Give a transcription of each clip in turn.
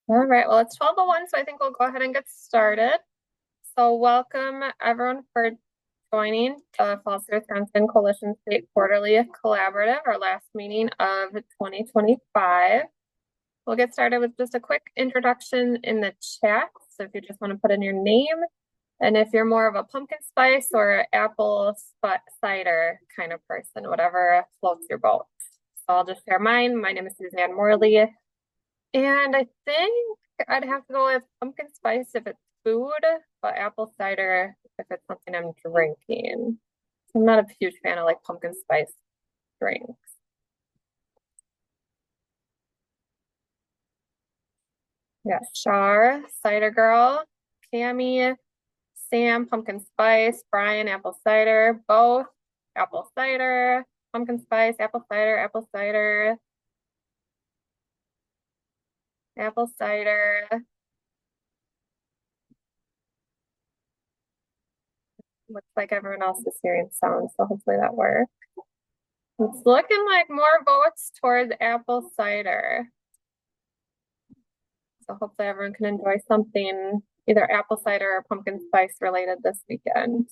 All right, well, it's 12:01, so I think we'll go ahead and get started. So welcome everyone for joining the Falls to Wisconsin Coalition State Quarterly Collaborative, our last meeting of 2025. We'll get started with just a quick introduction in the chat. So if you just want to put in your name, and if you're more of a pumpkin spice or apple cider kind of person, whatever floats your boat. So I'll just share mine. My name is Suzanne Morley. And I think I'd have to go with pumpkin spice if it's food, but apple cider if it's something I'm drinking. I'm not a huge fan of like pumpkin spice drinks. Yeah, Char, cider girl, Cami, Sam, pumpkin spice, Brian, apple cider, both apple cider, pumpkin spice, apple cider, apple cider, apple cider. Looks like everyone else is hearing sound, so hopefully that works. It's looking like more votes towards apple cider. So hopefully everyone can enjoy something either apple cider or pumpkin spice related this weekend.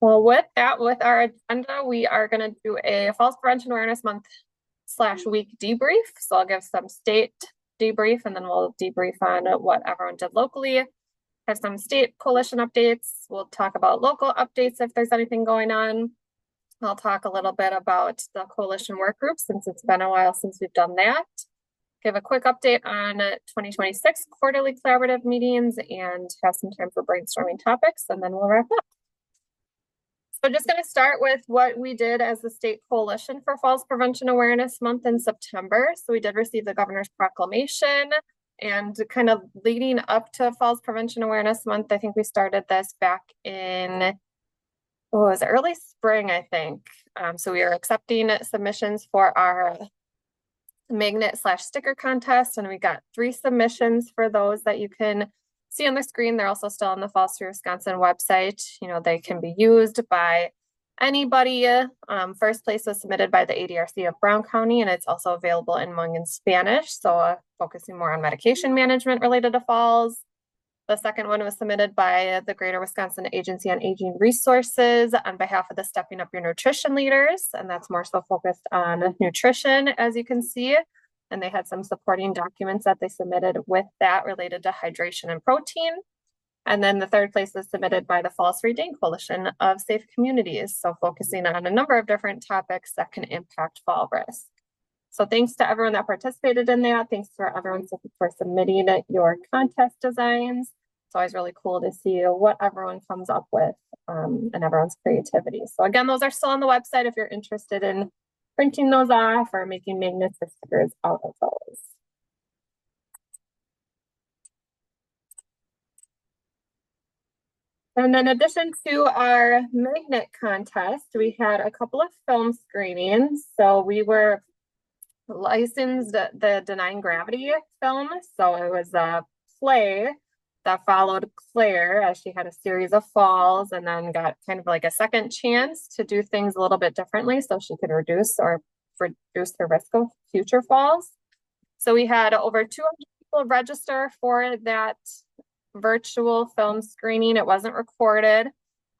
Well, with that, with our agenda, we are going to do a Falls Prevention Awareness Month / week debrief. So I'll give some state debrief and then we'll debrief on what everyone did locally. Have some state coalition updates. We'll talk about local updates if there's anything going on. I'll talk a little bit about the coalition work group since it's been a while since we've done that. Give a quick update on 2026 quarterly collaborative meetings and have some time for brainstorming topics, and then we'll wrap up. So just going to start with what we did as the state coalition for Falls Prevention Awareness Month in September. So we did receive the governor's proclamation, and kind of leading up to Falls Prevention Awareness Month, I think we started this back in, it was early spring, I think. So we are accepting submissions for our magnet / sticker contest, and we got 3 submissions for those that you can see on the screen. They're also still on the Falls to Wisconsin website. You know, they can be used by anybody. First place was submitted by the ADRC of Brown County, and it's also available in Hmong and Spanish, so focusing more on medication management related to falls. The second one was submitted by the Greater Wisconsin Agency on Aging Resources on behalf of the Stepping Up Your Nutrition leaders, and that's more so focused on nutrition, as you can see. And they had some supporting documents that they submitted with that related to hydration and protein. And then the third place was submitted by the Falls Free Dane Coalition of Safe Communities, so focusing on a number of different topics that can impact fall risk. So thanks to everyone that participated in that. Thanks for everyone for submitting your contest designs. It's always really cool to see what everyone comes up with and everyone's creativity. So again, those are still on the website if you're interested in printing those off or making magnets or stickers out of those. And in addition to our magnet contest, we had a couple of film screenings. So we were licensed the Denying Gravity film. So it was a play that followed Claire as she had a series of falls and then got kind of like a second chance to do things a little bit differently so she could reduce her risk of future falls. So we had over 200 people register for that virtual film screening. It wasn't recorded.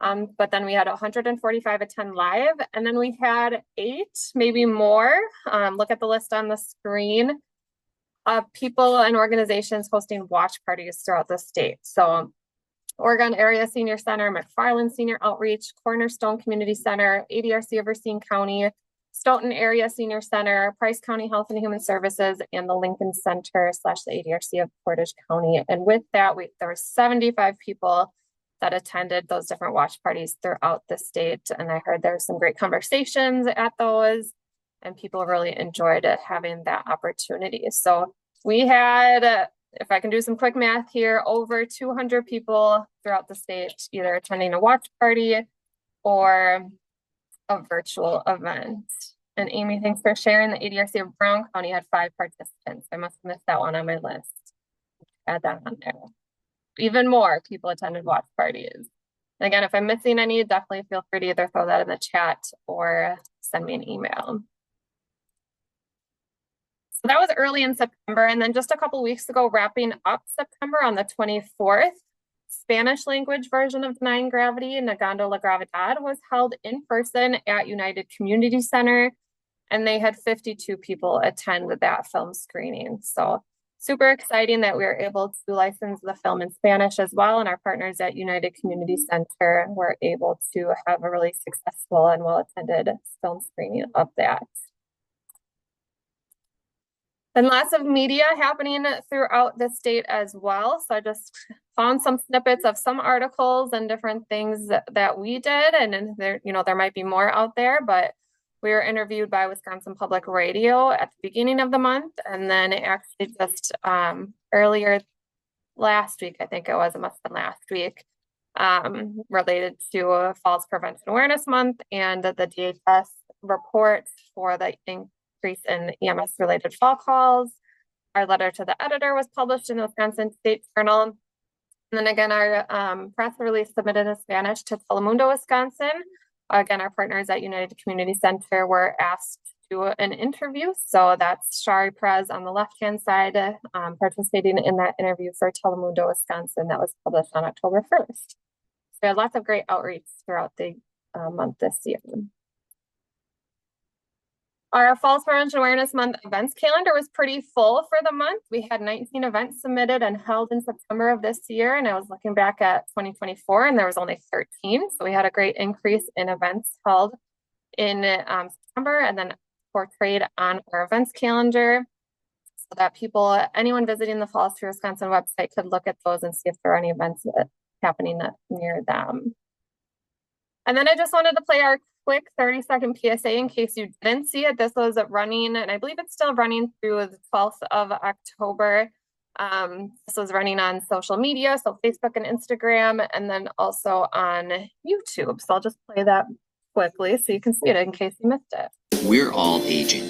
But then we had 145 attend live, and then we had 8, maybe more. Look at the list on the screen of people and organizations hosting watch parties throughout the state. So Oregon Area Senior Center, McFarland Senior Outreach, Cornerstone Community Center, ADRC of Racine County, Stoughton Area Senior Center, Price County Health and Human Services, and the Lincoln Center / the ADRC of Portage County. And with that, there were 75 people that attended those different watch parties throughout the state. And I heard there were some great conversations at those, and people really enjoyed having that opportunity. So we had, if I can do some quick math here, over 200 people throughout the state, either attending a watch party or a virtual event. And Amy, thanks for sharing. The ADRC of Brown County had 5 participants. I must have missed that one on my list. Add that on there. Even more people attended watch parties. And again, if I'm missing any, definitely feel free to either throw that in the chat or send me an email. So that was early in September. And then just a couple weeks ago, wrapping up September on the 24th, Spanish language version of Denying Gravity, Negando la Gravedad, was held in person at United Community Center. And they had 52 people attend that film screening. So super exciting that we were able to license the film in Spanish as well. And our partners at United Community Center were able to have a really successful and well-attended film screening of that. And lots of media happening throughout the state as well. So I just found some snippets of some articles and different things that we did. And there, there might be more out there, but we were interviewed by Wisconsin Public Radio at the beginning of the month. And then actually just earlier last week, I think it must have been last week, related to Falls Prevention Awareness Month and the DHS report for the increase in EMS related fall calls. Our letter to the editor was published in the Wisconsin State Journal. And then again, our press release submitted in Spanish to Telemundo, Wisconsin. Again, our partners at United Community Center were asked to do an interview. So that's Shari Perez on the left-hand side, participating in that interview for Telemundo, Wisconsin, that was published on October 1st. So we had lots of great outreach throughout the month this year. Our Falls Prevention Awareness Month events calendar was pretty full for the month. We had 19 events submitted and held in September of this year. And I was looking back at 2024 and there was only 13. So we had a great increase in events held in September and then portrayed on our events calendar so that anyone visiting the Falls Free Wisconsin website could look at those and see if there are any events happening near them. And then I just wanted to play our quick 30-second PSA in case you didn't see it. This was running, and I believe it's still running through the 12th of October. This was running on social media, so Facebook and Instagram, and then also on YouTube. So I'll just play that quickly so you can see it in case you missed it. We're all aging,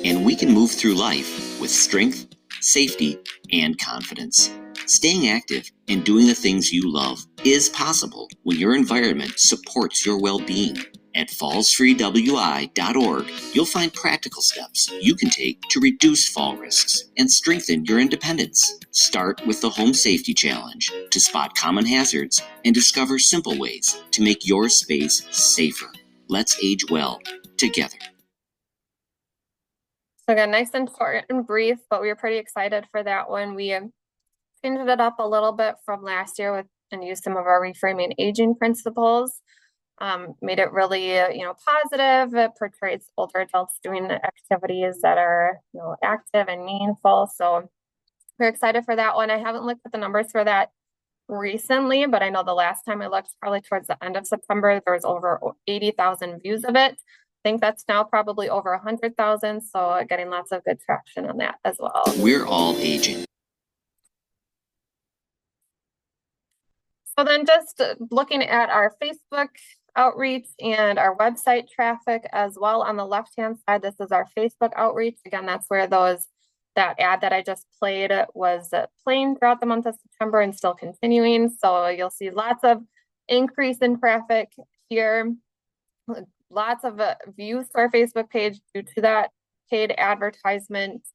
and we can move through life with strength, safety, and confidence. Staying active and doing the things you love is possible when your environment supports your well-being. At fallsfreewi.org, you'll find practical steps you can take to reduce fall risks and strengthen your independence. Start with the Home Safety Challenge to spot common hazards and discover simple ways to make your space safer. Let's age well together. So again, nice and short and brief, but we were pretty excited for that one. We changed it up a little bit from last year and used some of our reframing aging principles. Made it really, positive. It portrays older adults doing activities that are, active and meaningful. So we're excited for that one. I haven't looked at the numbers for that recently, but I know the last time I looked, probably towards the end of September, there was over 80,000 views of it. I think that's now probably over 100,000. So getting lots of good traction on that as well. We're all aging. So then just looking at our Facebook outreach and our website traffic as well. On the left-hand side, this is our Facebook outreach. Again, that's where that ad that I just played was playing throughout the month of September and still continuing. So you'll see lots of increase in traffic here. Lots of views to our Facebook page due to that paid advertisement.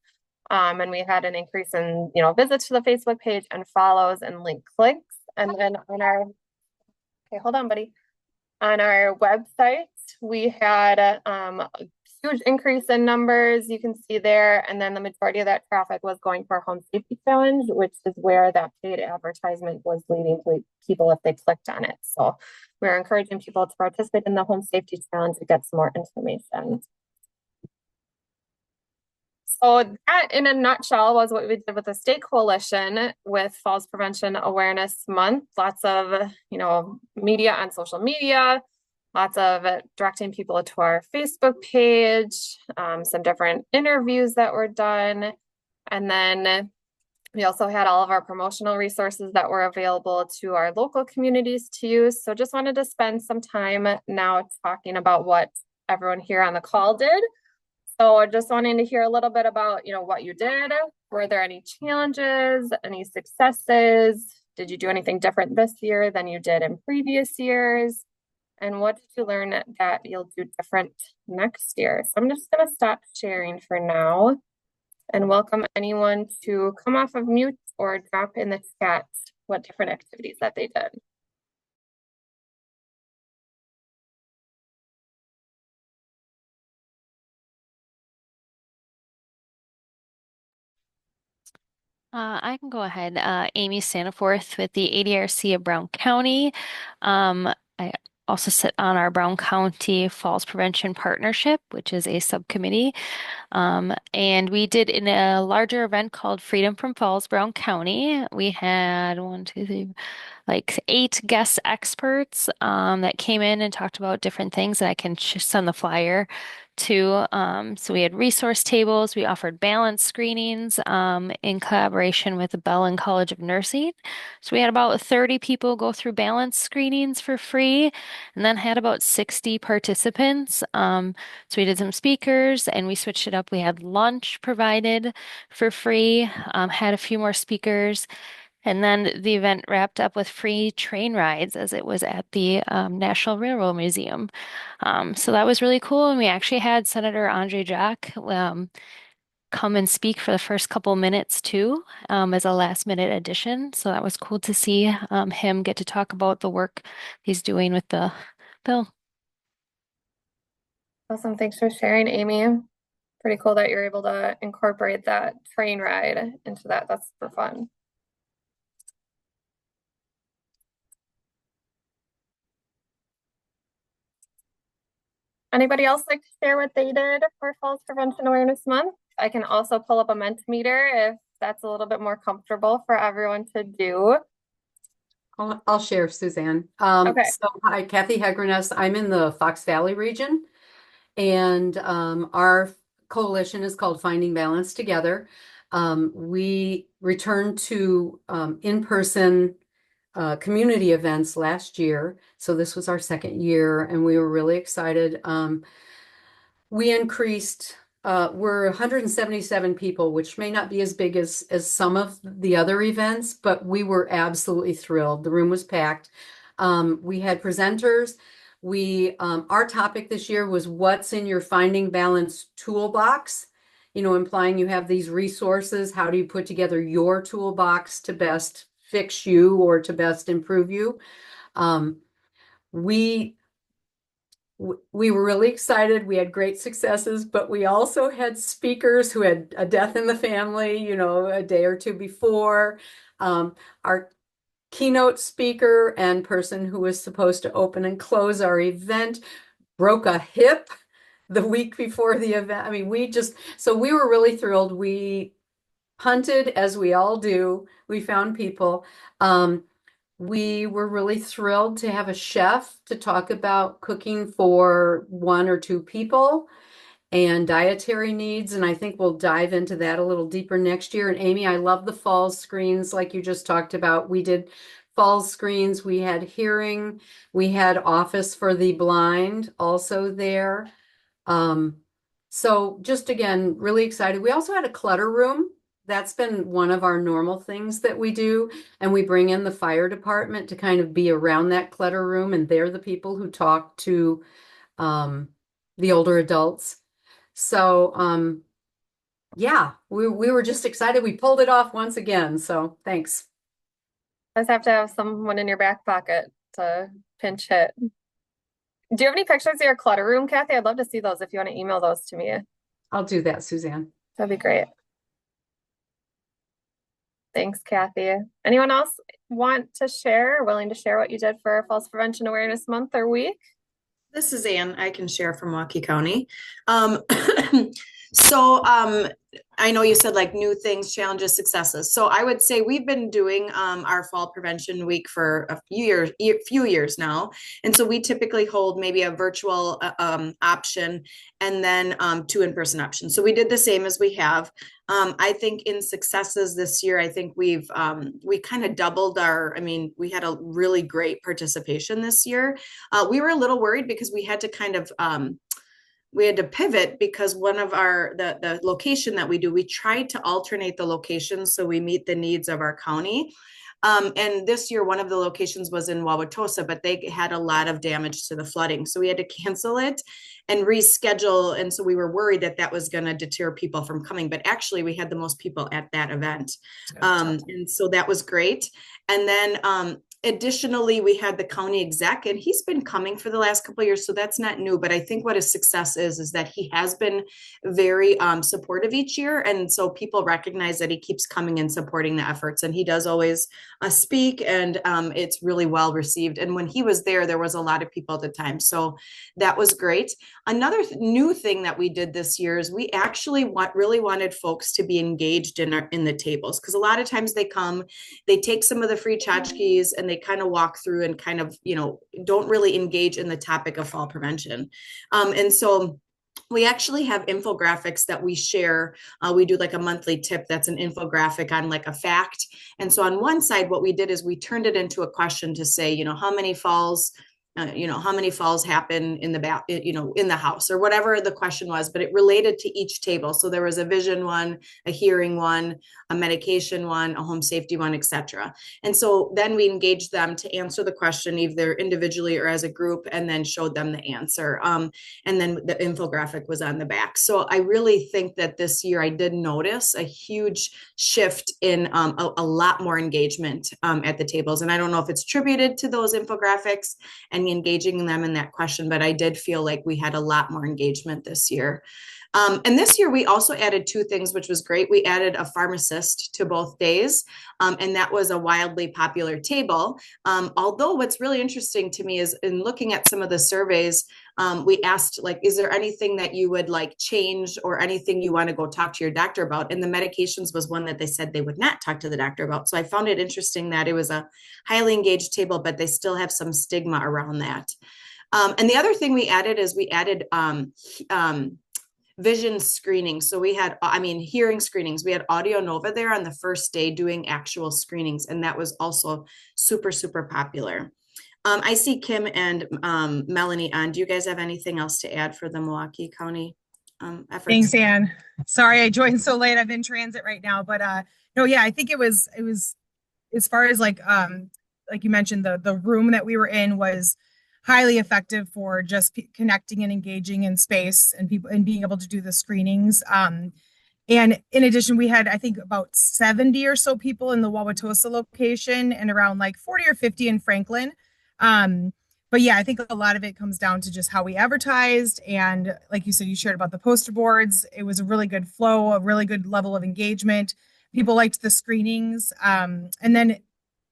And we had an increase in, visits to the Facebook page and follows and link clicks. And then hold on, buddy. On our website, we had a huge increase in numbers. You can see there. And then the majority of that traffic was going for Home Safety Challenge, which is where that paid advertisement was leading to people if they clicked on it. So we're encouraging people to participate in the Home Safety Challenge to get some more information. So that, in a nutshell, was what we did with the state coalition with Falls Prevention Awareness Month. Lots of, media on social media, lots of directing people to our Facebook page, some different interviews that were done. And then we also had all of our promotional resources that were available to our local communities to use. So just wanted to spend some time now talking about what everyone here on the call did. So just wanting to hear a little bit about, what you did. Were there any challenges, any successes? Did you do anything different this year than you did in previous years? And what did you learn that you'll do different next year? So I'm just going to stop sharing for now and welcome anyone to come off of mute or drop in the chat what different activities that they did. I can go ahead. Amy Sanaforth with the ADRC of Brown County. I also sit on our Brown County Falls Prevention Partnership, which is a subcommittee. And we did in a larger event called Freedom from Falls, Brown County. We had one, two, three, like 8 guest experts that came in and talked about different things, and I can send the flyer to. So we had resource tables. We offered balance screenings in collaboration with the Bellin College of Nursing. So we had about 30 people go through balance screenings for free, and then had about 60 participants. So we did some speakers, and we switched it up. We had lunch provided for free, had a few more speakers. And then the event wrapped up with free train rides as it was at the National Railroad Museum. So that was really cool. And we actually had Senator Andre Jacques come and speak for the first couple minutes too, as a last minute addition. So that was cool to see him get to talk about the work he's doing with the bill. Awesome. Thanks for sharing, Amy. Pretty cool that you're able to incorporate that train ride into that. That's super fun. Anybody else like to share what they did for Falls Prevention Awareness Month? I can also pull up a Mentimeter if that's a little bit more comfortable for everyone to do. I'll share, Suzanne. Okay. So hi, Kathy Hegreness. I'm in the Fox Valley region, and our coalition is called Finding Balance Together. We returned to in-person community events last year, so this was our second year, and we were really excited. We increased. We're 177 people, which may not be as big as some of the other events, but we were absolutely thrilled. The room was packed. We had presenters. Our topic this year was what's in your Finding Balance toolbox, implying you have these resources. How do you put together your toolbox to best fix you or to best improve you? We were really excited. We had great successes, but we also had speakers who had a death in the family, a day or two before. Our keynote speaker and person who was supposed to open and close our event broke a hip the week before the event. I mean, so we were really thrilled. We hunted, as we all do. We found people. We were really thrilled to have a chef to talk about cooking for 1 or 2 people and dietary needs. And I think we'll dive into that a little deeper next year. And Amy, I love the fall screens like you just talked about. We did fall screens. We had hearing. We had Office for the Blind also there. So just again, really excited. We also had a clutter room. That's been one of our normal things that we do. And we bring in the fire department to kind of be around that clutter room. And they're the people who talk to the older adults. So yeah, we were just excited. We pulled it off once again. So thanks. Just have to have someone in your back pocket to pinch hit. Do you have any pictures of your clutter room, Kathy? I'd love to see those if you want to email those to me. I'll do that, Suzanne. That'd be great. Thanks, Kathy. Anyone else want to share, willing to share what you did for Falls Prevention Awareness Month or week? This is Ann. I can share from Milwaukee County. So I know you said like new things, challenges, successes. So I would say we've been doing our fall prevention week for a few years now. And so we typically hold maybe a virtual option and then 2 in-person options. So we did the same as we have. I think in successes this year, I think we kind of doubled we had a really great participation this year. We were a little worried because we had to kind of we had to pivot because one of the location that we do, we tried to alternate the locations so we meet the needs of our county. And this year, one of the locations was in Wauwatosa, but they had a lot of damage to the flooding. So we had to cancel it and reschedule. And so we were worried that that was going to deter people from coming. But actually, we had the most people at that event. And so that was great. And then additionally, we had the county exec, and he's been coming for the last couple of years, so that's not new. But I think what his success is that he has been very supportive each year, and so people recognize that he keeps coming and supporting the efforts, and he does always speak, and it's really well received. And when he was there, there was a lot of people at the time, so that was great. Another new thing that we did this year is we actually really wanted folks to be engaged in the tables, because a lot of times they come, they take some of the free tchotchkes, and they kind of walk through and kind of, don't really engage in the topic of fall prevention. And so we actually have infographics that we share. We do like a monthly tip that's an infographic on like a fact. And so on one side, what we did is we turned it into a question to say, how many falls how many falls happen in the in the house, or whatever the question was, but it related to each table. So there was a vision one, a hearing one, a medication one, a home safety one, etc. And so then we engaged them to answer the question either individually or as a group, and then showed them the answer. And then the infographic was on the back. So I really think that this year I did notice a huge shift in a lot more engagement at the tables. And I don't know if it's attributed to those infographics and engaging them in that question, but I did feel like we had a lot more engagement this year. And this year we also added two things, which was great. We added a pharmacist to both days, and that was a wildly popular table. Although what's really interesting to me is in looking at some of the surveys, we asked, like, is there anything that you would like change or anything you want to go talk to your doctor about? And the medications was one that they said they would not talk to the doctor about. So I found it interesting that it was a highly engaged table, but they still have some stigma around that. And the other thing we added is we added vision screening. So we had, hearing screenings. We had Audio Nova there on the first day doing actual screenings, and that was also super, super popular. I see Kim and Melanie on. Do you guys have anything else to add for the Milwaukee County efforts? Thanks, Ann. Sorry I joined so late. I'm in transit right now, but no, yeah, I think it was as far as like you mentioned, the room that we were in was highly effective for just connecting and engaging in space and people and being able to do the screenings. And in addition, we had, I think, about 70 or so people in the Wauwatosa location and around like 40 or 50 in Franklin. But yeah, I think a lot of it comes down to just how we advertised. And like you said, you shared about the poster boards. It was a really good flow, a really good level of engagement. People liked the screenings. And then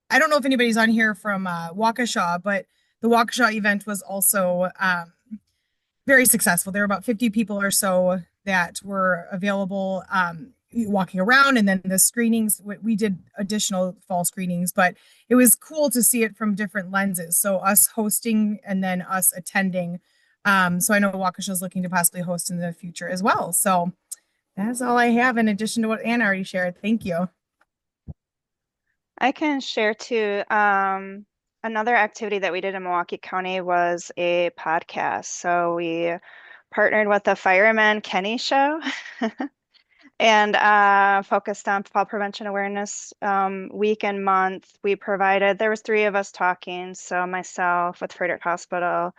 I don't know if anybody's on here from Waukesha, but the Waukesha event was also very successful. There were about 50 people or so that were available walking around. And then the screenings, we did additional fall screenings, but it was cool to see it from different lenses. So us hosting and then us attending. So I know Waukesha is looking to possibly host in the future as well. So that's all I have in addition to what Anna already shared. Thank you. I can share too. Another activity that we did in Milwaukee County was a podcast. So we partnered with the Fireman Kenny Show and focused on fall prevention awareness week and month. There was three of us talking. So myself with Frederick Hospital,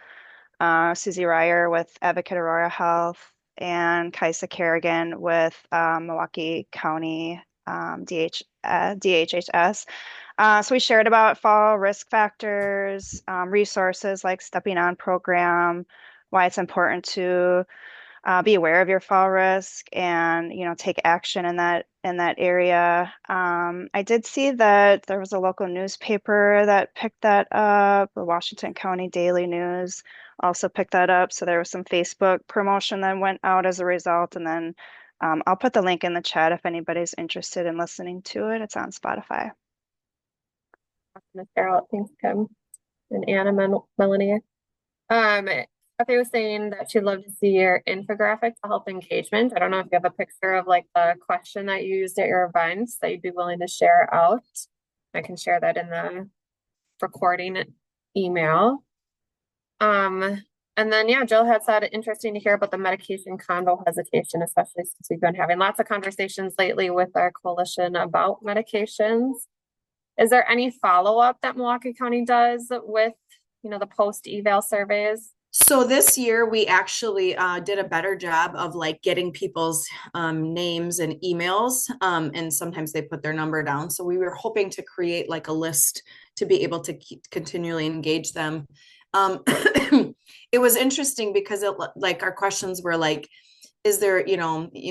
Susie Ryer with Advocate Aurora Health, and Kaisa Kerrigan with Milwaukee County DHHS. So we shared about fall risk factors, resources like Stepping On program, why it's important to be aware of your fall risk and take action in that area. I did see that there was a local newspaper that picked that up. The Washington County Daily News also picked that up. So there was some Facebook promotion that went out as a result. And then I'll put the link in the chat if anybody's interested in listening to it. It's on Spotify. Thanks, Kim and Anna, Melanie. Kathy was saying that she'd love to see your infographic to help engagement. I don't know if you have a picture of like the question that you used at your events that you'd be willing to share out. I can share that in the recording email. And then, yeah, Jill had said interesting to hear about the medication combo hesitation, especially since we've been having lots of conversations lately with our coalition about medications. Is there any follow-up that Milwaukee County does with, the post-eval surveys? So this year we actually did a better job of like getting people's names and emails, and sometimes they put their number down. So we were hoping to create like a list to be able to continually engage them. It was interesting because like our questions were like, is there,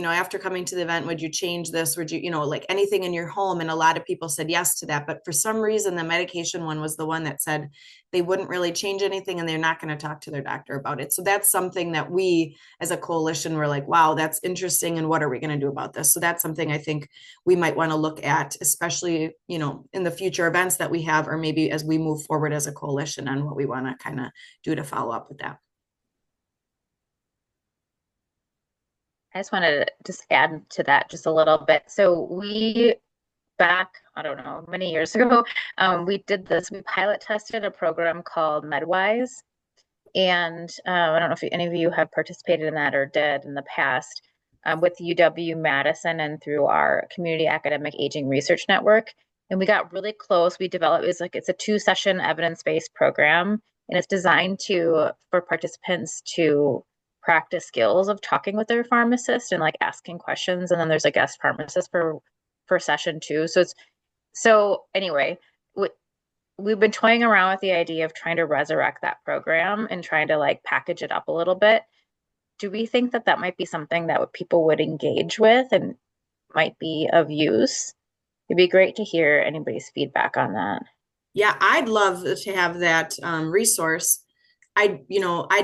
after coming to the event, would you change this? Would you, like anything in your home? And a lot of people said yes to that. But for some reason, the medication one was the one that said they wouldn't really change anything and they're not going to talk to their doctor about it. So that's something that we as a coalition were like, wow, that's interesting. And what are we going to do about this? So that's something I think we might want to look at, especially, in the future events that we have, or maybe as we move forward as a coalition on what we want to kind of do to follow up with that. I just wanted to just add to that just a little bit. So back, I don't know, many years ago, we pilot tested a program called MedWise. And I don't know if any of you have participated in that or did in the past, with UW-Madison and through our Community Academic Aging Research Network. And we got really close. We developed, it's a 2-session evidence-based program, and it's designed for participants to practice skills of talking with their pharmacist and like asking questions. And then there's a guest pharmacist for session 2. So anyway, we've been toying around with the idea of trying to resurrect that program and trying to like package it up a little bit. Do we think that might be something that people would engage with and might be of use? It'd be great to hear anybody's feedback on that. Yeah, I'd love to have that resource. I'd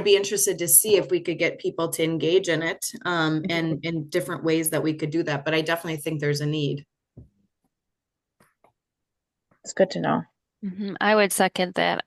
be interested to see if we could get people to engage in it, and in different ways that we could do that. But I definitely think there's a need. It's good to know. I would second that.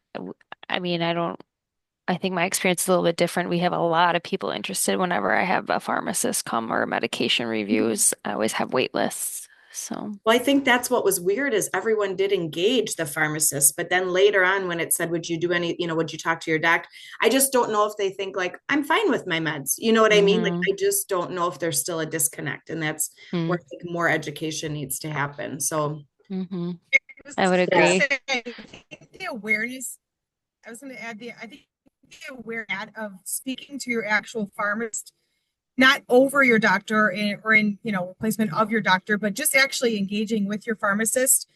I mean, I think my experience is a little bit different. We have a lot of people interested whenever I have a pharmacist come or medication reviews. I always have wait lists. So, well, I think that's what was weird is everyone did engage the pharmacist, but then later on when it said, would you do any, would you talk to your doctor? I just don't know if they think like, I'm fine with my meds. You know what I mean? Like, I just don't know if there's still a disconnect, and that's where I think more education needs to happen. So I would agree. The awareness, I was going to add I think the awareness of speaking to your actual pharmacist, not over your doctor or in replacement of your doctor, but just actually engaging with your pharmacist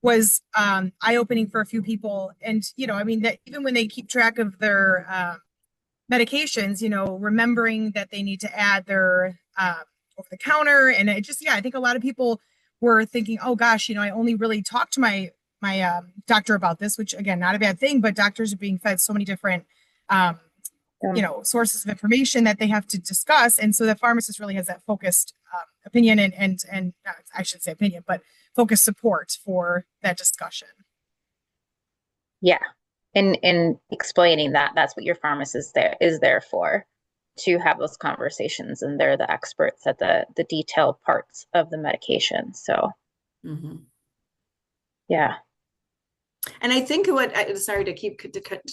was eye-opening for a few people. And I mean that even when they keep track of their medications, remembering that they need to add their over the counter, and it just I think a lot of people were thinking, oh gosh, I only really talked to my doctor about this, which again, not a bad thing, but doctors are being fed so many different sources of information that they have to discuss. And so the pharmacist really has that focused opinion and I should say opinion, but focused support for that discussion. Yeah. And explaining that's what your pharmacist is there for, to have those conversations, and they're the experts at the detailed parts of the medication. So yeah. And I think sorry to keep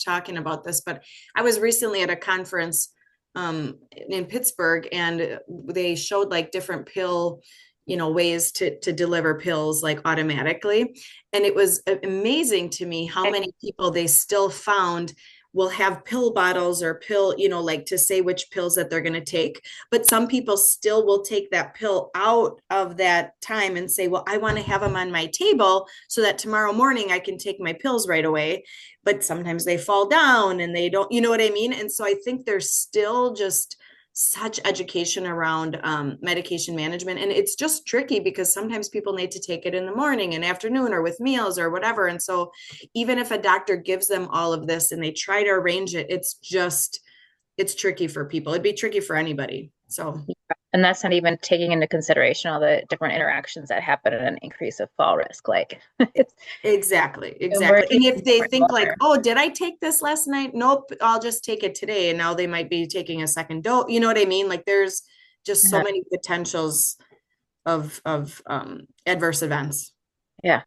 talking about this, but I was recently at a conference in Pittsburgh, and they showed like different pill, ways to deliver pills like automatically. And it was amazing to me how many people they still found will have pill bottles or pill, like to say which pills that they're going to take. But some people still will take that pill out of that time and say, well, I want to have them on my table so that tomorrow morning I can take my pills right away. But sometimes they fall down and they don't, you know what I mean? And so I think there's still just such education around medication management. And it's just tricky because sometimes people need to take it in the morning and afternoon or with meals or whatever. And so even if a doctor gives them all of this and they try to arrange it, it's tricky for people. It'd be tricky for anybody. So, and that's not even taking into consideration all the different interactions that happen at an increase of fall risk. Like exactly. And if they think like, oh, did I take this last night? Nope, I'll just take it today. And now they might be taking a second dose. You know what I mean? Like there's just so many potentials of adverse events. Yeah.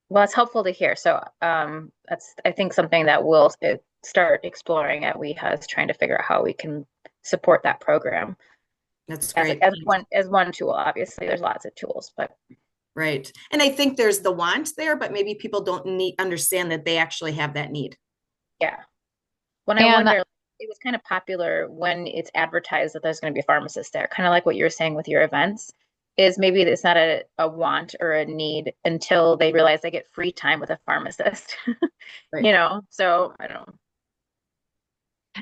Well, it's helpful to hear. So that's, I think, something that we'll start exploring at WEHA, is trying to figure out how we can support that program. That's great. As one tool. Obviously, there's lots of tools, but Right. And I think there's the want there, but maybe people don't understand that they actually have that need. Yeah. When I And wonder, it was kind of popular when it's advertised that there's going to be a pharmacist there, kind of like what you were saying with your events, is maybe it's not a want or a need until they realize they get free time with a pharmacist, Right. So I don't know.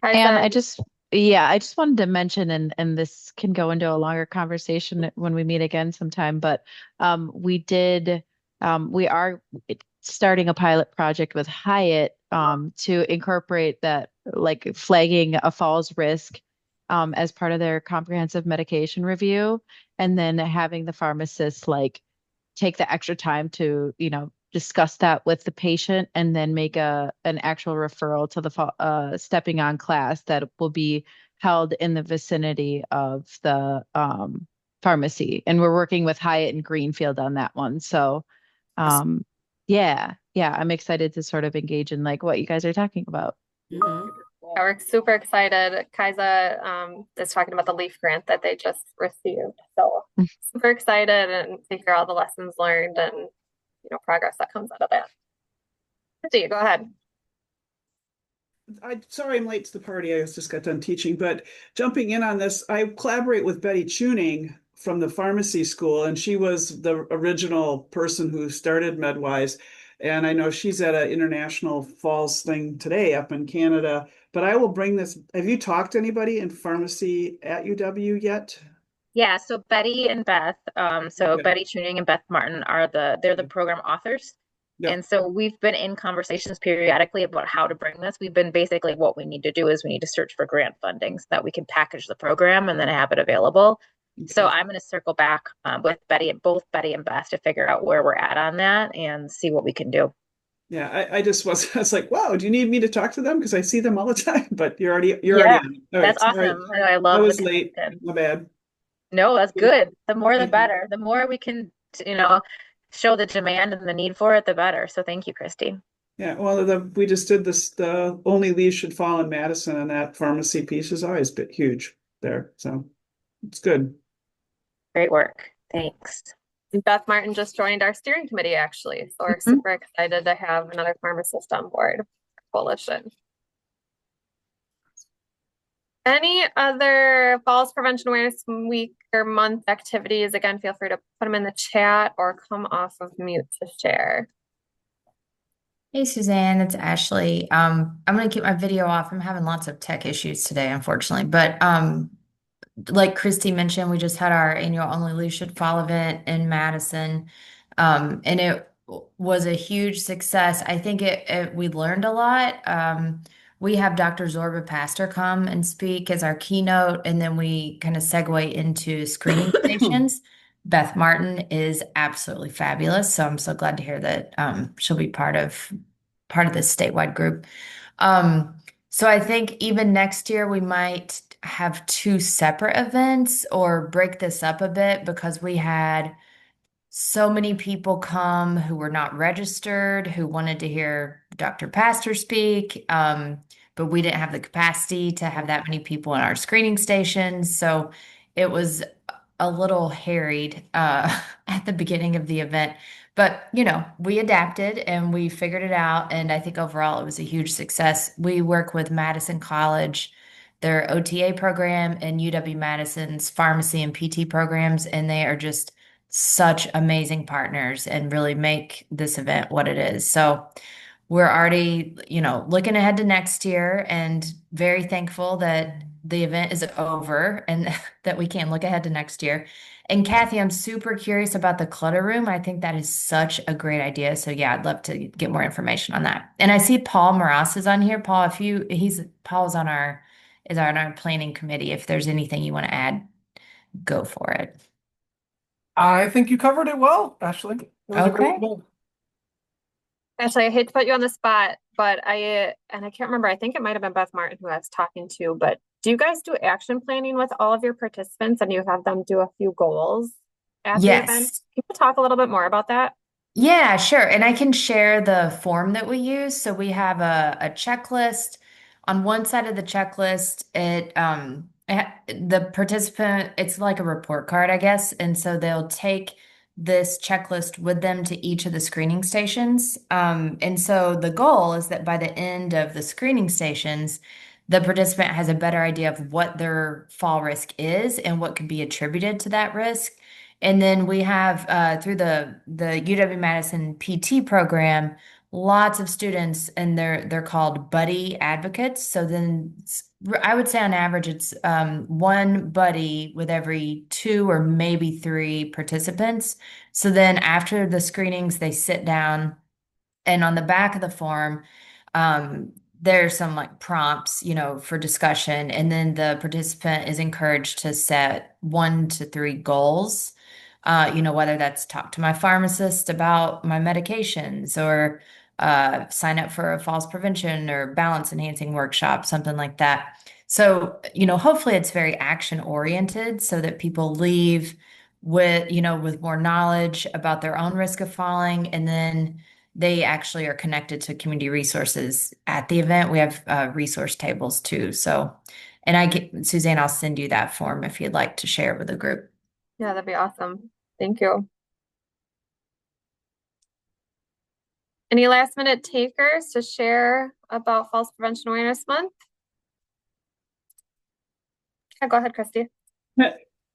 And Kaisa, I just wanted to mention, and this can go into a longer conversation when we meet again sometime, but we are starting a pilot project with Hyatt to incorporate that, like flagging a falls risk as part of their comprehensive medication review, and then having the pharmacist like take the extra time to, discuss that with the patient and then make an actual referral to the stepping on class that will be held in the vicinity of the pharmacy. And we're working with Hyatt and Greenfield on that one. So yeah, I'm excited to sort of engage in like what you guys are talking about. Mhm. we're super excited. Kaisa is talking about the LEAF grant that they just received. So super excited and to hear all the lessons learned and progress that comes out of that. Christy, go ahead. Sorry I'm late to the party. I just got done teaching, but jumping in on this, I collaborate with Betty Tuning from the pharmacy school, and she was the original person who started MedWise. And I know she's at an international falls thing today up in Canada. But I will bring this. Have you talked to anybody in pharmacy at UW yet? Yeah, so Betty and Beth, so Okay. Betty Tuning and Beth Martin they're the program authors. Yeah. And so we've been in conversations periodically about how to bring this. We've been basically what we need to do is we need to search for grant funding so that we can package the program and then have it available. So I'm going to circle back with both Betty and Beth to figure out where we're at on that and see what we can do. Yeah, I just was. I was like, wow, do you need me to talk to them? Because I see them all the time. But you're already Yeah, on. All right, that's sorry. awesome. I I love the was late. connection. My bad. No, that's good. The more the Thank you. better. The more we can, show the demand and the need for it, the better. So thank you, Christy. Yeah, well, we just did this. The only leaves should fall in Madison, and that pharmacy piece is always been huge there. So it's good. Great work. Thanks. Beth Martin just joined our steering committee, actually. So we're super excited to have another pharmacist on board coalition. Any other Falls Prevention Awareness Week or month activities? Again, feel free to put them in the chat or come off of mute to share. Hey Suzanne, it's Ashley. I'm gonna keep my video off. I'm having lots of tech issues today, unfortunately. But like Christy mentioned, we just had our annual Only Leaves Should Fall event in Madison. And it was a huge success. I think we learned a lot. We have Dr. Zorba Pastor come and speak as our keynote, and then we kind of segue into screening stations. Beth Martin is absolutely fabulous, so I'm so glad to hear that she'll be part of this statewide group. So I think even next year we might have two separate events or break this up a bit because we had so many people come who were not registered, who wanted to hear Dr. Pastor speak, but we didn't have the capacity to have that many people in our screening stations. So it was a little harried at the beginning of the event. But, we adapted and we figured it out. And I think overall it was a huge success. We work with Madison College, their OTA program, and UW-Madison's pharmacy and PT programs, and they are just such amazing partners and really make this event what it is. So we're already, looking ahead to next year and very thankful that the event is over and that we can look ahead to next year. And Kathy, I'm super curious about the clutter room. I think that is such a great idea. So yeah, I'd love to get more information on that. And I see Paul Maras is on here. Paul, Paul's on is on our planning committee. If there's anything you want to add, go for it. I think you covered it well, Ashley. It was a great Okay. event. Ashley, I hate to put you on the spot, but I can't remember. I think it might have been Beth Martin who I was talking to, but do you guys do action planning with all of your participants and you have them do a few goals at the event? Yes. Can you talk a little bit more about that? Yeah, sure. And I can share the form that we use. So we have a checklist. On one side of the checklist, the participant, it's like a report card, I guess. And so they'll take this checklist with them to each of the screening stations. And so the goal is that by the end of the screening stations, the participant has a better idea of what their fall risk is and what could be attributed to that risk. And then we have through the UW-Madison PT program, lots of students, and they're called buddy advocates. So then I would say on average it's one buddy with every two or maybe three participants. So then after the screenings, they sit down, and on the back of the form, um, there's some like prompts, for discussion. And then the participant is encouraged to set 1 to 3 goals. Whether that's talk to my pharmacist about my medications or sign up for a falls prevention or balance enhancing workshop, something like that. So, hopefully it's very action oriented so that people leave with more knowledge about their own risk of falling, and then they actually are connected to community resources at the event. We have resource tables too. So, and Suzanne, I'll send you that form if you'd like to share it with the group. Yeah, that'd be awesome. Thank you. Any last minute takers to share about Falls Prevention Awareness Month? Yeah, go ahead, Christy.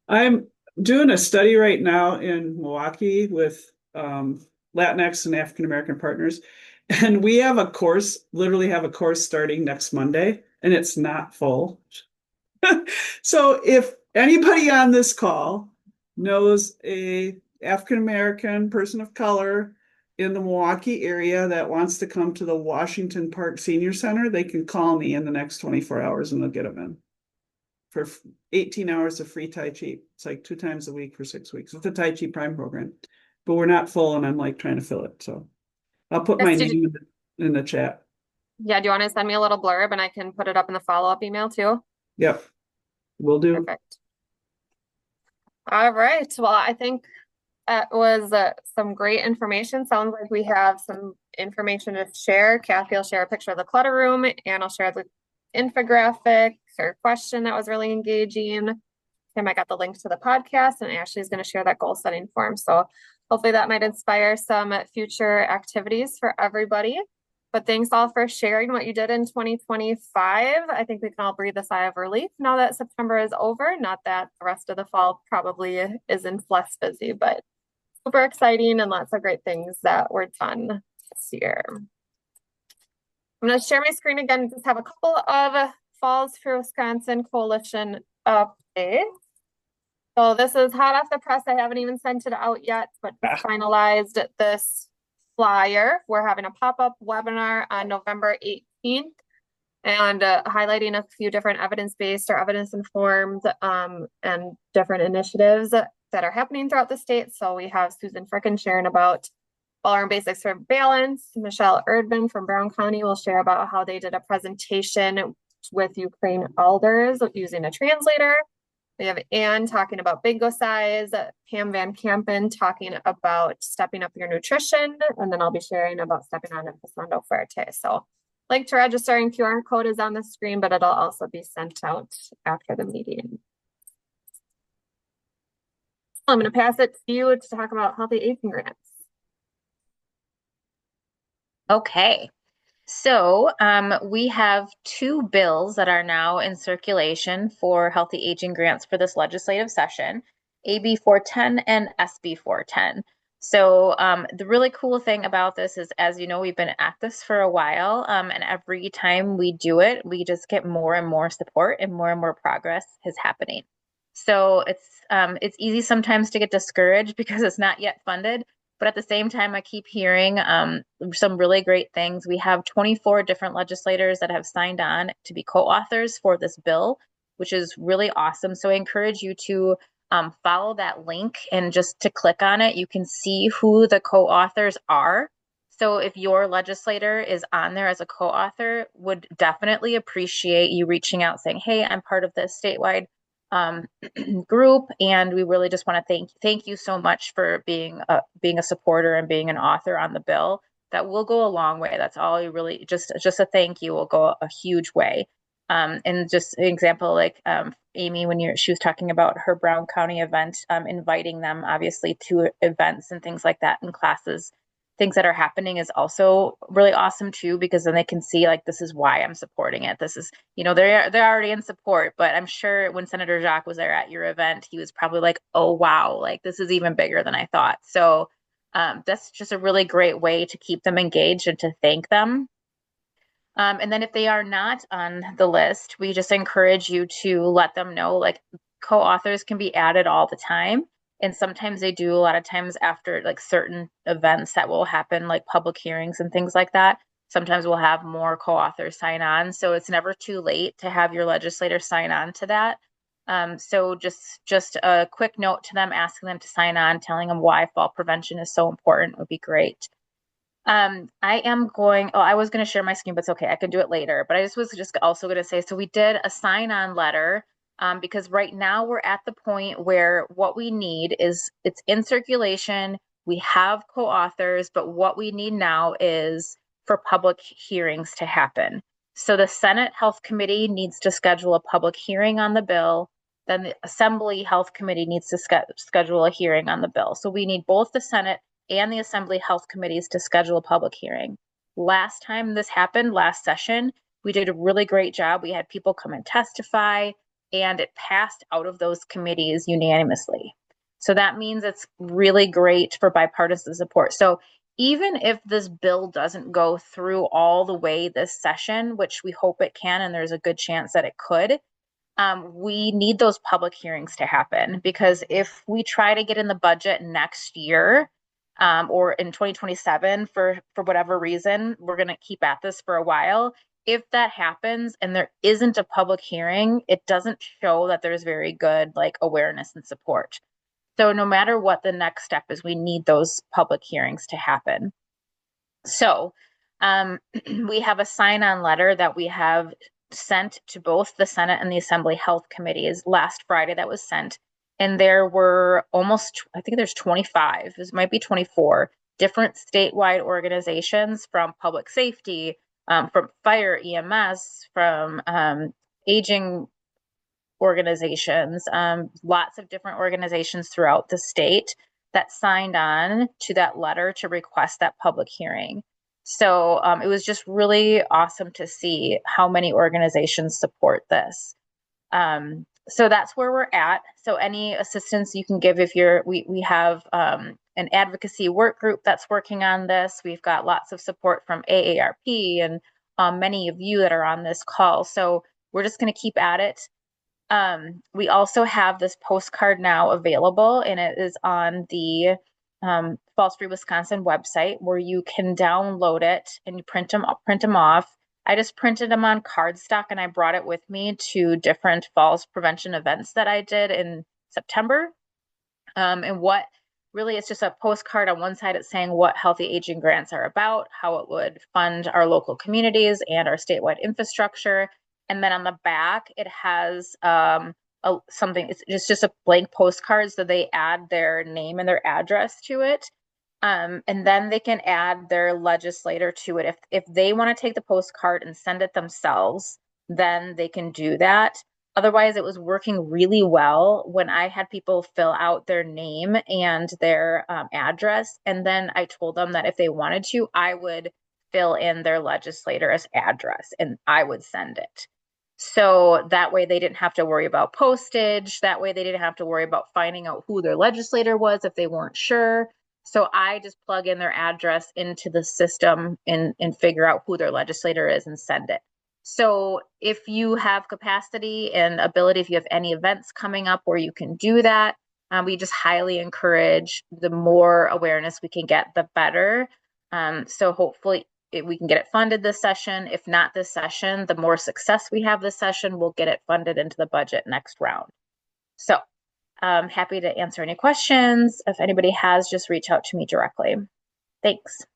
I'm doing a study right now in Milwaukee with Latinx and African American partners. And we have literally have a course starting next Monday, and it's not full. So if anybody on this call knows a African American person of color in the Milwaukee area that wants to come to the Washington Park Senior Center, they can call me in the next 24 hours and they'll get them in for 18 hours of free Tai Chi. It's like 2 times a week for 6 weeks. It's a Tai Chi Prime program, but we're not full, and I'm like trying to fill it. So I'll put my name in the chat. Yeah, do you want to send me a little blurb and I can put it up in the follow-up email too? Yep, will do. Perfect. All right. Well, I think that was some great information. Sounds like we have some information to share. Kathy will share a picture of the clutter room, and I'll share the infographic or question that was really engaging. Tim, I got the link to the podcast, and Ashley's going to share that goal setting form. So hopefully that might inspire some future activities for everybody. But thanks all for sharing what you did in 2025. I think we can all breathe a sigh of relief now that September is over. Not that the rest of the fall probably isn't less busy, but super exciting and lots of great things that were done this year. I'm going to share my screen again and just have a couple of Falls for Wisconsin Coalition updates. So this is hot off the press. I haven't even sent it out yet, but finalized this flyer. We're having a pop-up webinar on November 18th and highlighting a few different evidence-based or evidence-informed and different initiatives that are happening throughout the state. So we have Susan Frickin sharing about ballroom basic surveillance. Michelle Erdman from Brown County will share about how they did a presentation with Ukraine elders using a translator. We have Anne talking about bingo size, Pam Van Kampen talking about stepping up your nutrition, and then I'll be sharing about stepping on Empezando Fuerte. So link to register and QR code is on the screen, but it'll also be sent out after the meeting. I'm going to pass it to you to talk about healthy aging grants. Okay. So we have 2 bills that are now in circulation for healthy aging grants for this legislative session, AB 410 and SB 410. So the really cool thing about this is, as you know, we've been at this for a while, and every time we do it, we just get more and more support and more progress is happening. So it's easy sometimes to get discouraged because it's not yet funded. But at the same time, I keep hearing some really great things. We have 24 different legislators that have signed on to be co-authors for this bill, which is really awesome. So I encourage you to follow that link, and just to click on it, you can see who the co-authors are. So if your legislator is on there as a co-author, would definitely appreciate you reaching out saying, hey, I'm part of this statewide group, and we really just want to thank you so much for being a supporter and being an author on the bill. That will go a long way. That's all you really just a thank you will go a huge way. And just an example, like Amy, when she was talking about her Brown County event, inviting them obviously to events and things like that in classes, things that are happening is also really awesome too, because then they can see like, this is why I'm supporting it. This is, they're already in support, but I'm sure when Senator Jacques was there at your event, he was probably like, oh, wow, like this is even bigger than I thought. So that's just a really great way to keep them engaged and to thank them. And then if they are not on the list, we just encourage you to let them know, like co-authors can be added all the time. And sometimes they do a lot of times after like certain events that will happen, like public hearings and things like that. Sometimes we'll have more co-authors sign on. So it's never too late to have your legislator sign on to that. So just a quick note to them, asking them to sign on, telling them why fall prevention is so important would be great. I was going to share my screen, but it's okay. I can do it later. But I was also going to say, so we did a sign-on letter because right now we're at the point where what we need is it's in circulation. We have co-authors, but what we need now is for public hearings to happen. So the Senate Health Committee needs to schedule a public hearing on the bill. Then the Assembly Health Committee needs to schedule a hearing on the bill. So we need both the Senate and the Assembly Health Committees to schedule a public hearing. Last time this happened, last session, we did a really great job. We had people come and testify, and it passed out of those committees unanimously. So that means it's really great for bipartisan support. So even if this bill doesn't go through all the way this session, which we hope it can, and there's a good chance that it could, we need those public hearings to happen, because if we try to get in the budget next year, or in 2027 for whatever reason, we're going to keep at this for a while. If that happens and there isn't a public hearing, it doesn't show that there's very good like awareness and support. So no matter what the next step is, we need those public hearings to happen. So we have a sign-on letter that we have sent to both the Senate and the Assembly Health Committees last Friday that was sent. And there were I think there's 25, this might be 24 different statewide organizations from public safety, from fire, EMS, from aging organizations, lots of different organizations throughout the state that signed on to that letter to request that public hearing. So it was just really awesome to see how many organizations support this. So that's where we're at. So any assistance you can give, we have an advocacy work group that's working on this. We've got lots of support from AARP and many of you that are on this call. So we're just going to keep at it. We also have this postcard now available, and it is on the Falls Free Wisconsin website, where you can download it and you print them off. I just printed them on cardstock and I brought it with me to different falls prevention events that I did in September. And what really, it's just a postcard. On one side, it's saying what Healthy Aging grants are about, how it would fund our local communities and our statewide infrastructure. And then on the back, it has something, it's just a blank postcard. So they add their name and their address to it. And then they can add their legislator to it. If they want to take the postcard and send it themselves, then they can do that. Otherwise, it was working really well when I had people fill out their name and their address. And then I told them that if they wanted to, I would fill in their legislator's address and I would send it. So that way they didn't have to worry about postage. That way they didn't have to worry about finding out who their legislator was if they weren't sure. So I just plug in their address into the system and figure out who their legislator is and send it. So if you have capacity and ability, if you have any events coming up where you can do that, we just highly encourage, the more awareness we can get, the better. So hopefully we can get it funded this session. If not this session, the more success we have this session, we'll get it funded into the budget next round. So I'm happy to answer any questions. If anybody has, just reach out to me directly. Thanks.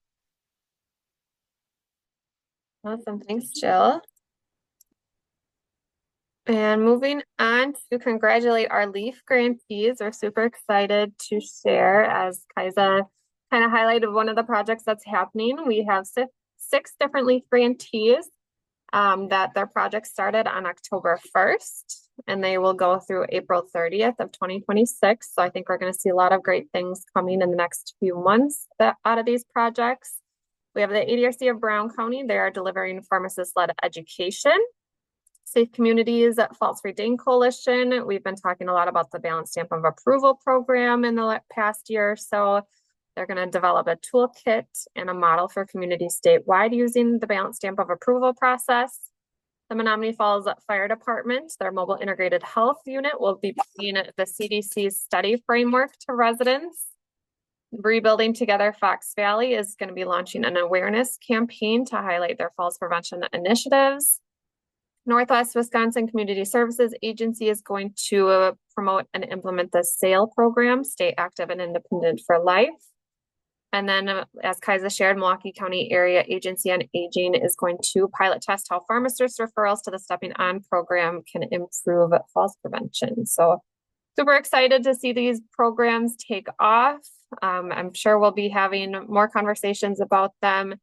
Awesome. Thanks, Jill. And moving on to congratulate our LEAF grantees. We're super excited to share, as Kaisa kind of highlighted one of the projects that's happening. We have six different LEAF grantees. that their project started on October 1st and they will go through April 30th of 2026. So I think we're going to see a lot of great things coming in the next few months out of these projects. We have the ADRC of Brown County. They are delivering pharmacist-led education. Safe Communities Falls Free Dane Coalition. We've been talking a lot about the Balanced Stamp of Approval program in the past year or so. They're going to develop a toolkit and a model for communities statewide using the Balanced Stamp of Approval process. The Menominee Falls Fire Department, their mobile integrated health unit, will be bringing the CDC's study framework to residents. Rebuilding Together Fox Valley is going to be launching an awareness campaign to highlight their falls prevention initiatives. Northwest Wisconsin Community Services Agency is going to promote and implement the SAIL program, Stay Active and Independent for Life. And then, as Kaisa shared, Milwaukee County Area Agency on Aging is going to pilot test how pharmacist referrals to the Stepping On program can improve falls prevention. So super excited to see these programs take off. I'm sure we'll be having more conversations about them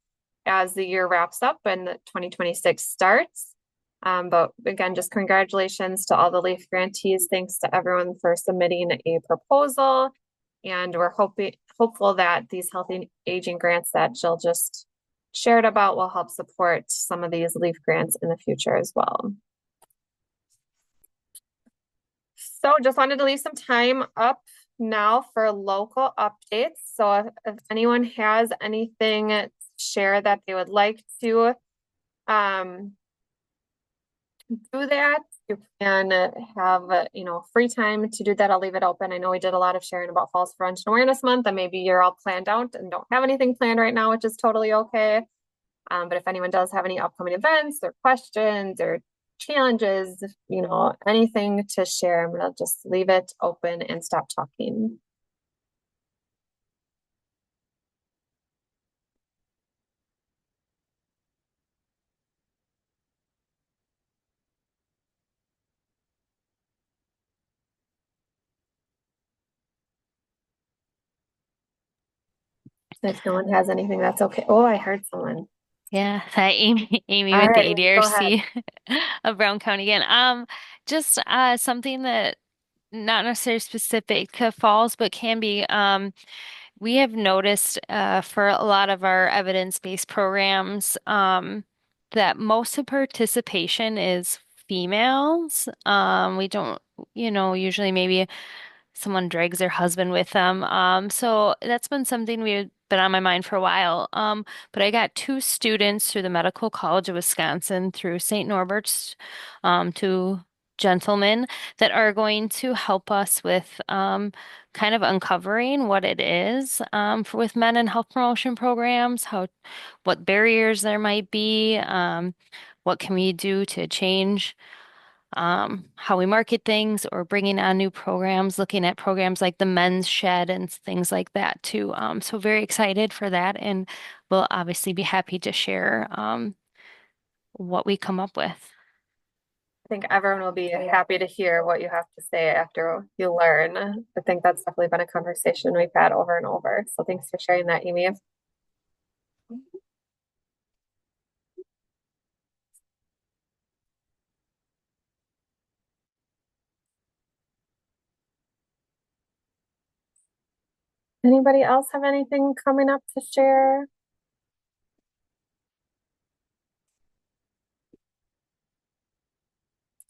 as the year wraps up and 2026 starts. But again, just congratulations to all the LEAF grantees. Thanks to everyone for submitting a proposal. And we're hopeful that these healthy aging grants that Jill just shared about will help support some of these LEAF grants in the future as well. So just wanted to leave some time up now for local updates. So if anyone has anything to share that they would like to do that, you can have free time to do that. I'll leave it open. I know we did a lot of sharing about Falls Prevention Awareness Month, and maybe you're all planned out and don't have anything planned right now, which is totally okay. But if anyone does have any upcoming events or questions or challenges, anything to share, I'm gonna just leave it open and stop talking. If no one has anything, that's okay. Oh, I heard someone. Yeah, hi, Amy All with the right, go ahead. ADRC of Brown County again. Just something that not necessarily specific to falls, but can be. We have noticed for a lot of our evidence-based programs that most of participation is females. We don't, usually maybe someone drags their husband with them. So that's been something we've been on my mind for a while. But I got two students through the Medical College of Wisconsin through St. Norbert's, two gentlemen that are going to help us with kind of uncovering what it is with men in health promotion programs, what barriers there might be, what can we do to change how we market things or bringing on new programs, looking at programs like the Men's Shed and things like that too. So very excited for that, and we'll obviously be happy to share what we come up with. I think everyone will be happy to hear what you have to say after you learn. I think that's definitely been a conversation we've had over and over. So thanks for sharing that, Amy. Anybody else have anything coming up to share?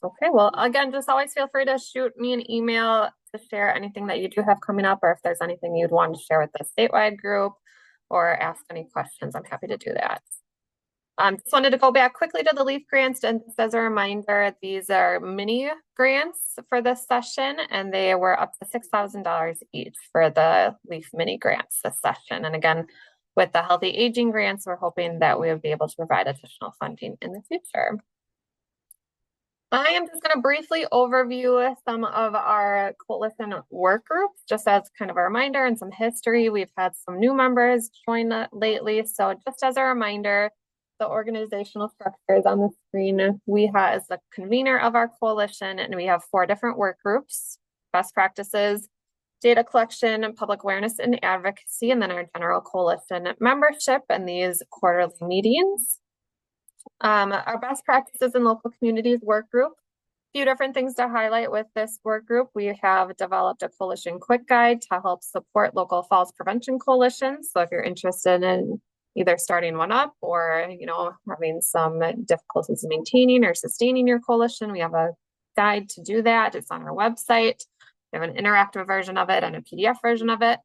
Okay, well, again, just always feel free to shoot me an email to share anything that you do have coming up, or if there's anything you'd want to share with the statewide group or ask any questions, I'm happy to do that. Just wanted to go back quickly to the LEAF grants, and just as a reminder, these are mini grants for this session, and they were up to $6,000 each for the LEAF mini grants this session. And again, with the healthy aging grants, we're hoping that we will be able to provide additional funding in the future. I am just going to briefly overview some of our coalition work groups, just as kind of a reminder and some history. We've had some new members join lately. So just as a reminder, the organizational structure is on the screen. We have as the convener of our coalition, and we have 4 different work groups: best practices, data collection, public awareness and advocacy, and then our general coalition membership and these quarterly meetings. Our best practices in local communities work group. A few different things to highlight with this work group. We have developed a coalition quick guide to help support local falls prevention coalitions. So if you're interested in either starting one up or, having some difficulties in maintaining or sustaining your coalition, we have a guide to do that. It's on our website. We have an interactive version of it and a PDF version of it.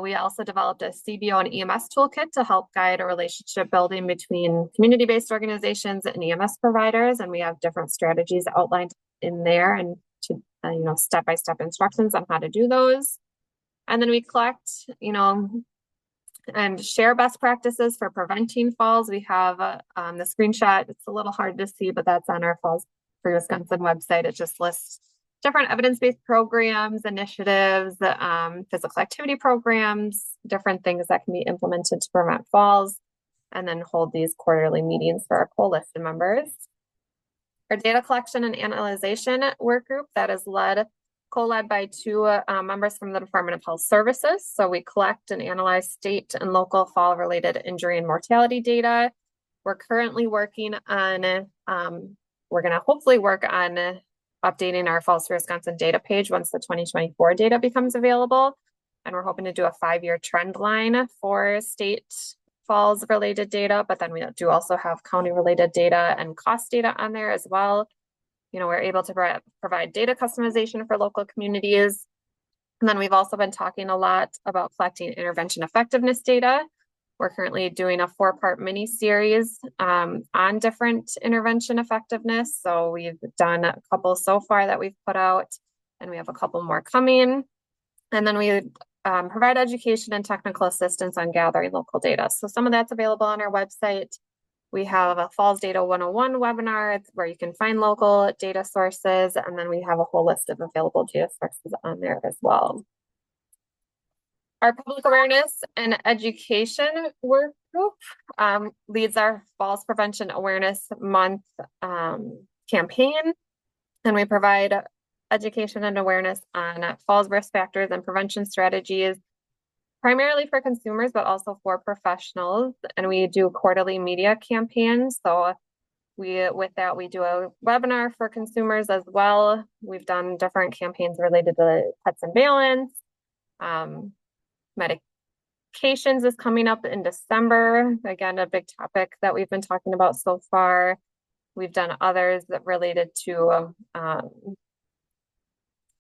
We also developed a CBO and EMS toolkit to help guide a relationship building between community-based organizations and EMS providers. And we have different strategies outlined in there and to, step-by-step instructions on how to do those. And then we collect, and share best practices for preventing falls. We have the screenshot. It's a little hard to see, but that's on our Falls for Wisconsin website. It just lists different evidence-based programs, initiatives, physical activity programs, different things that can be implemented to prevent falls, and then hold these quarterly meetings for our coalition members. Our data collection and analyzation work group that is co-led by two members from the Department of Health Services. So we collect and analyze state and local fall-related injury and mortality data. We're currently working on, we're going to hopefully work on updating our Falls for Wisconsin data page once the 2024 data becomes available. And we're hoping to do a 5-year trend line for state falls related data, but then we do also have county related data and cost data on there as well. We're able to provide data customization for local communities. And then we've also been talking a lot about collecting intervention effectiveness data. We're currently doing a 4-part mini series on different intervention effectiveness. So we've done a couple so far that we've put out, and we have a couple more coming. And then we provide education and technical assistance on gathering local data. So some of that's available on our website. We have a Falls Data 101 webinar where you can find local data sources, and then we have a whole list of available data sources on there as well. Our public awareness and education work group leads our Falls Prevention Awareness Month campaign, and we provide education and awareness on falls risk factors and prevention strategies, primarily for consumers, but also for professionals. And we do quarterly media campaigns. So with that, we do a webinar for consumers as well. We've done different campaigns related to pets and balance. Medications is coming up in December. Again, a big topic that we've been talking about so far. We've done others that related to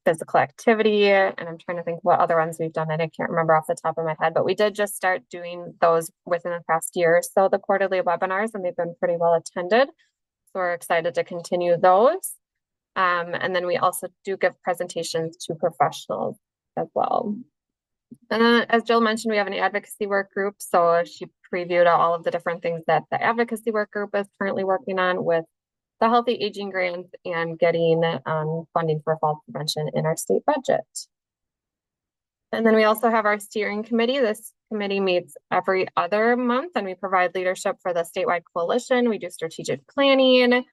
physical activity, and I'm trying to think what other ones we've done, and I can't remember off the top of my head, but we did just start doing those within the past year or so, the quarterly webinars, and they've been pretty well attended. So we're excited to continue those. And then we also do give presentations to professionals as well. And then, as Jill mentioned, we have an advocacy work group. So she previewed all of the different things that the advocacy work group is currently working on with the Healthy Aging Grant and getting funding for fall prevention in our state budget. And then we also have our steering committee. This committee meets every other month, and we provide leadership for the statewide coalition. We do strategic planning,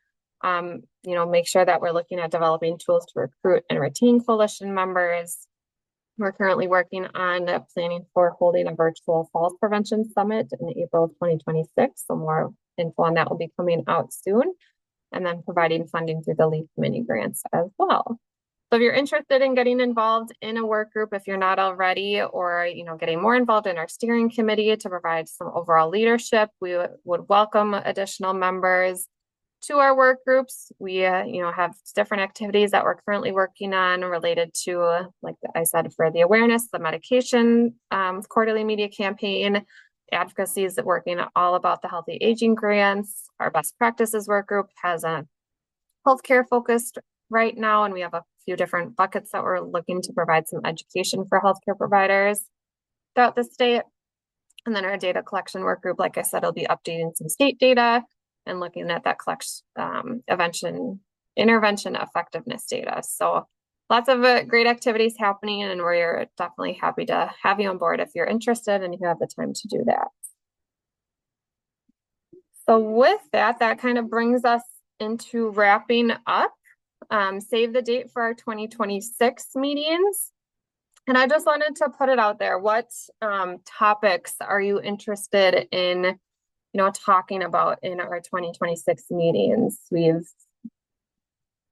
make sure that we're looking at developing tools to recruit and retain coalition members. We're currently working on planning for holding a virtual falls prevention summit in April of 2026. So more info on that will be coming out soon. And then providing funding through the LEAF mini grants as well. So if you're interested in getting involved in a work group, if you're not already, or getting more involved in our steering committee to provide some overall leadership, we would welcome additional members to our work groups. We have different activities that we're currently working on related to, like I said, for the awareness, the medication quarterly media campaign. Advocacy is working all about the Healthy Aging Grants. Our best practices work group has a healthcare focused right now, and we have a few different buckets that we're looking to provide some education for healthcare providers throughout the state. And then our data collection work group, like I said, will be updating some state data and looking at that intervention effectiveness data. So lots of great activities happening, and we're definitely happy to have you on board if you're interested and you have the time to do that. So with that kind of brings us into wrapping up. Save the date for our 2026 meetings. And I just wanted to put it out there. What topics are you interested in talking about in our 2026 meetings. We've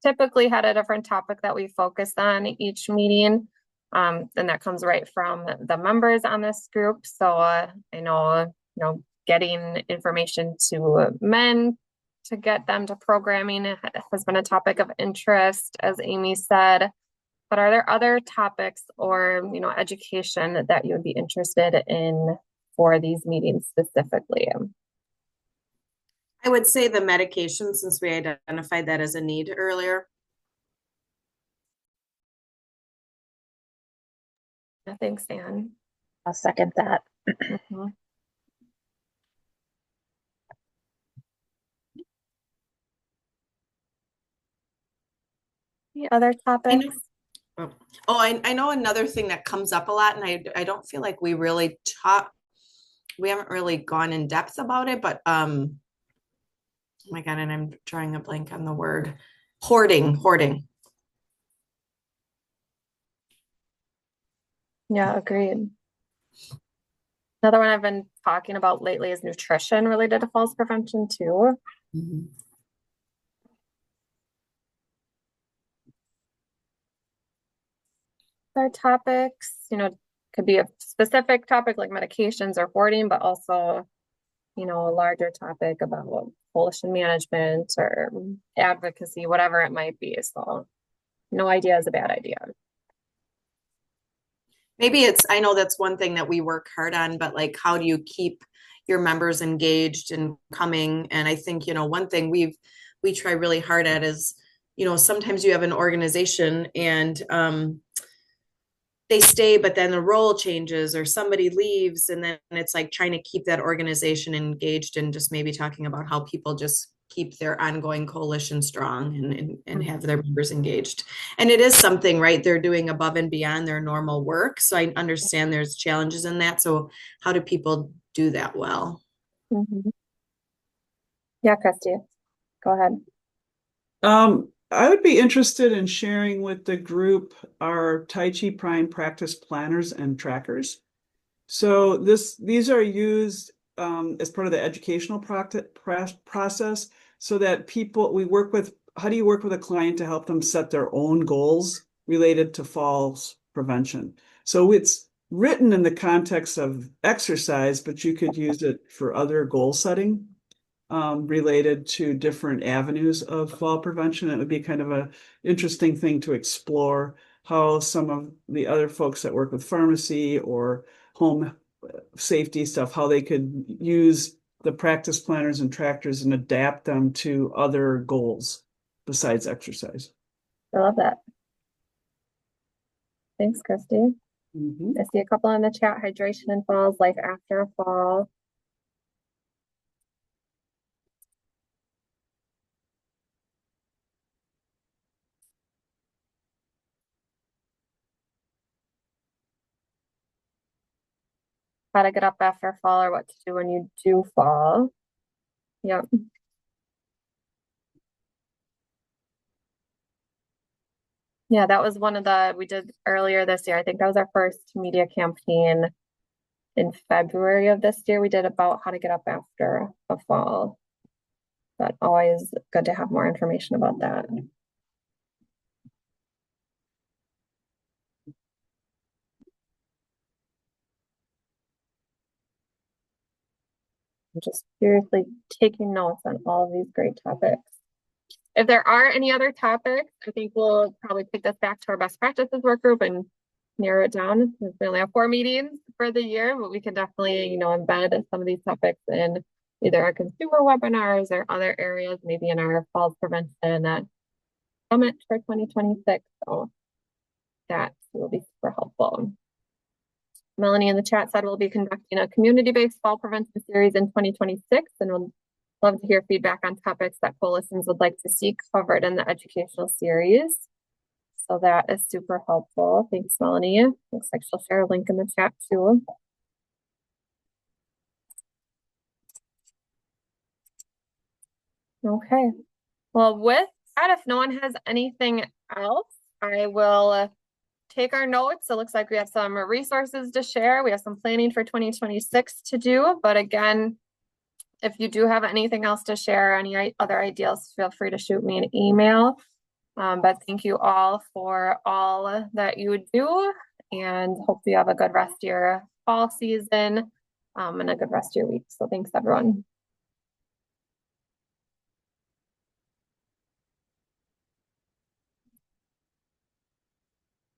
typically had a different topic that we focus on each meeting. And that comes right from the members on this group. So I know, getting information to men to get them to programming has been a topic of interest, as Amy said. But are there other topics or, education that you would be interested in for these meetings specifically? I would say the medication, since we identified that as a need earlier. Thanks, Anne. I'll second that. Mhm. Any other topics? I know another thing that comes up a lot, and I don't feel like we really we haven't really gone in depth about it, but oh my God, and I'm drawing a blank on the word hoarding. Yeah, agreed. Another one I've been talking about lately is nutrition related to falls prevention too. Mm-hmm. Other topics, could be a specific topic like medications or hoarding, but also, a larger topic about coalition management or advocacy, whatever it might be. So no idea is a bad idea. Maybe I know that's one thing that we work hard on, but like, how do you keep your members engaged and coming? And I think, one thing we try really hard at is, sometimes you have an organization and they stay, but then the role changes or somebody leaves. And then it's like trying to keep that organization engaged and just maybe talking about how people just keep their ongoing coalition strong and have their members engaged. And it is something, right? They're doing above and beyond their normal work. So I understand there's challenges in that. So how do people do that well? Mm-hmm. Yeah, Christy, go ahead. I would be interested in sharing with the group our Tai Chi Prime practice planners and trackers. So these are used as part of the educational process so that how do you work with a client to help them set their own goals related to falls prevention? So it's written in the context of exercise, but you could use it for other goal setting related to different avenues of fall prevention. It would be kind of an interesting thing to explore how some of the other folks that work with pharmacy or home safety stuff, how they could use the practice planners and tractors and adapt them to other goals besides exercise. I love that. Thanks, Christy. Mm-hmm. I see a couple in the chat: hydration and falls, life after a fall. How to get up after fall or what to do when you do fall. Yep. Yeah, that was one of we did earlier this year. I think that was our first media campaign in February of this year. We did about how to get up after a fall. But always good to have more information about that. I'm just seriously taking notes on all of these great topics. If there are any other topics, I think we'll probably take this back to our best practices work group and narrow it down. We only have 4 meetings for the year, but we can definitely, embed some of these topics in either our consumer webinars or other areas, maybe in our falls prevention summit for 2026. So that will be super helpful. Melanie in the chat said we'll be conducting a community-based fall prevention series in 2026, and we'll love to hear feedback on topics that coalitions would like to see covered in the educational series. So that is super helpful. Thanks, Melanie. Looks like she'll share a link in the chat too. Okay. Well, with that, if no one has anything else, I will take our notes. It looks like we have some resources to share. We have some planning for 2026 to do. But again, if you do have anything else to share, any other ideas, feel free to shoot me an email. But thank you all for all that you do, and hope you have a good rest of your fall season, and a good rest of your week. So thanks, everyone.